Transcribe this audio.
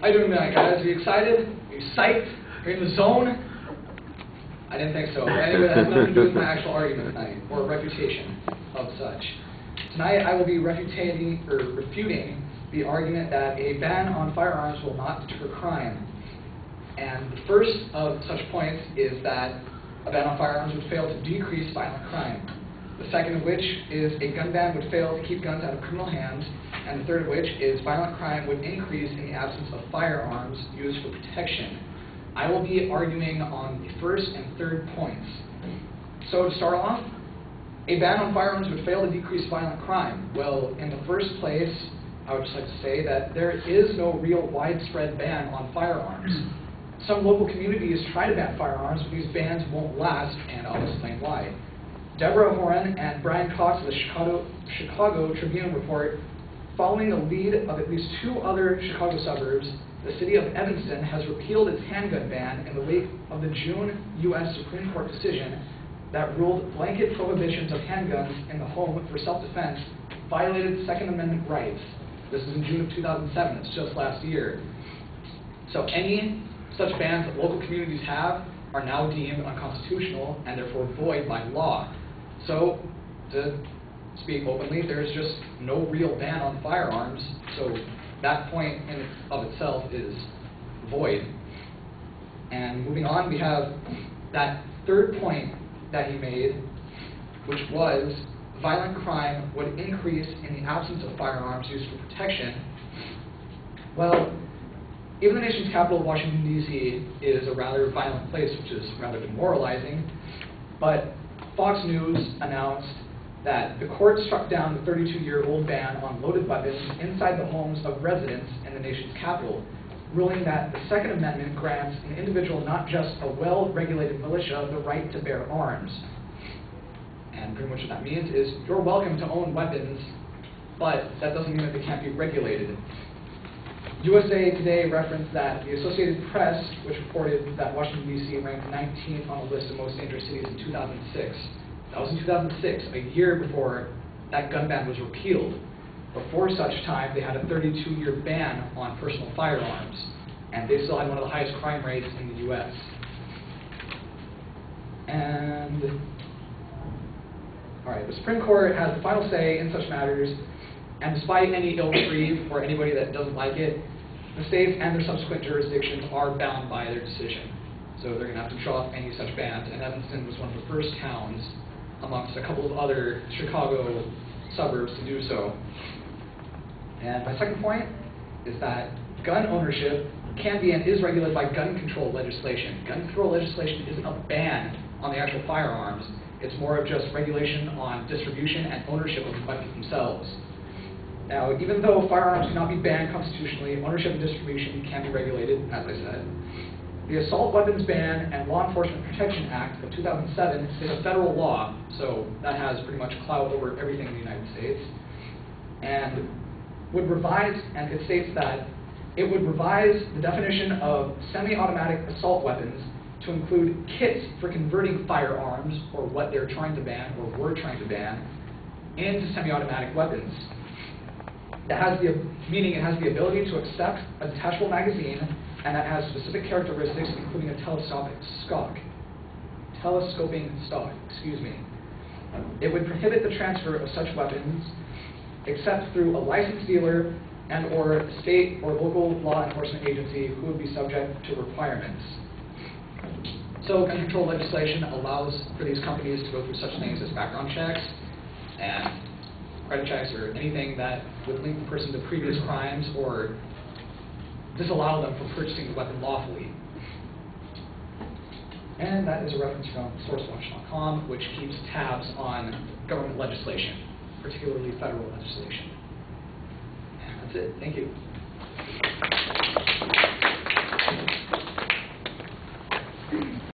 How you doing tonight, guys? Are you excited? Are you psyched? Are you in the zone? I didn't think so. But anyway, that has nothing to do with my actual argument tonight, or refutation of such. Tonight I will be refuting the argument that a ban on firearms will not deter crime. And the first of such points is that a ban on firearms would fail to decrease violent crime. The second of which is a gun ban would fail to keep guns out of criminal hands. And the third of which is violent crime would increase in the absence of firearms used for protection. I will be arguing on the first and third points. So to start off, a ban on firearms would fail to decrease violent crime. Well, in the first place, I would just like to say that there is no real widespread ban on firearms. Some local communities try to ban firearms, but these bans won't last, and I'll explain why. Deborah Horan and Brian Cox of the Chicago Tribune report, following the lead of at least two other Chicago suburbs, the city of Evanston has repealed its handgun ban in the wake of the June U.S. Supreme Court decision that ruled blanket prohibitions of handguns in the home for self-defense violated Second Amendment rights. This is in June of 2007. It's just last year. So any such bans that local communities have are now deemed unconstitutional and therefore void by law. So, to speak openly, there's just no real ban on firearms, so that point in of itself is void. And moving on, we have that third point that he made, which was violent crime would increase in the absence of firearms used for protection. Well, even the nation's capital, Washington, D.C., is a rather violent place, which is rather demoralizing, but Fox News announced that the court struck down the 32-year-old ban on loaded weapons inside the homes of residents in the nation's capital, ruling that the Second Amendment grants an individual not just a well-regulated militia the right to bear arms. And pretty much what that means is you're welcome to own weapons, but that doesn't mean that they can't be regulated. USA Today referenced that the Associated Press, which reported that Washington, D.C. ranked 19th on the list of most dangerous cities in 2006. That was in 2006, a year before that gun ban was repealed. Before such time, they had a 32-year ban on personal firearms, and they still had one of the highest crime rates in the U.S. And, all right, the Supreme Court has the final say in such matters, and despite any ill reprieve or anybody that doesn't like it, the states and their subsequent jurisdictions are bound by their decision. So they're going to have to drop any such bans, and Evanston was one of the first towns amongst a couple of other Chicago suburbs to do so. And my second point is that gun ownership can be and is regulated by gun control legislation. Gun control legislation isn't a ban on the actual firearms. It's more of just regulation on distribution and ownership of the weapons themselves. Now, even though firearms cannot be banned constitutionally, ownership and distribution can be regulated, as I said. The Assault Weapons Ban and Law Enforcement Protection Act of 2007 is a federal law, so that has pretty much clout over everything in the United States. And it states that it would revise the definition of semi-automatic assault weapons to include kits for converting firearms, or what they're trying to ban, or were trying to ban, into semi-automatic weapons. It has the ability to accept a detachable magazine, and that has specific characteristics, including a telescoping stock. It would prohibit the transfer of such weapons except through a licensed dealer and or state or local law enforcement agency who would be subject to requirements. So gun control legislation allows for these companies to go through such things as background checks and credit checks, or anything that would link the person to previous crimes or disallow them from purchasing the weapon lawfully. And that is a reference from sourcewatch.com, which keeps tabs on government legislation, particularly federal legislation. And that's it. Thank you.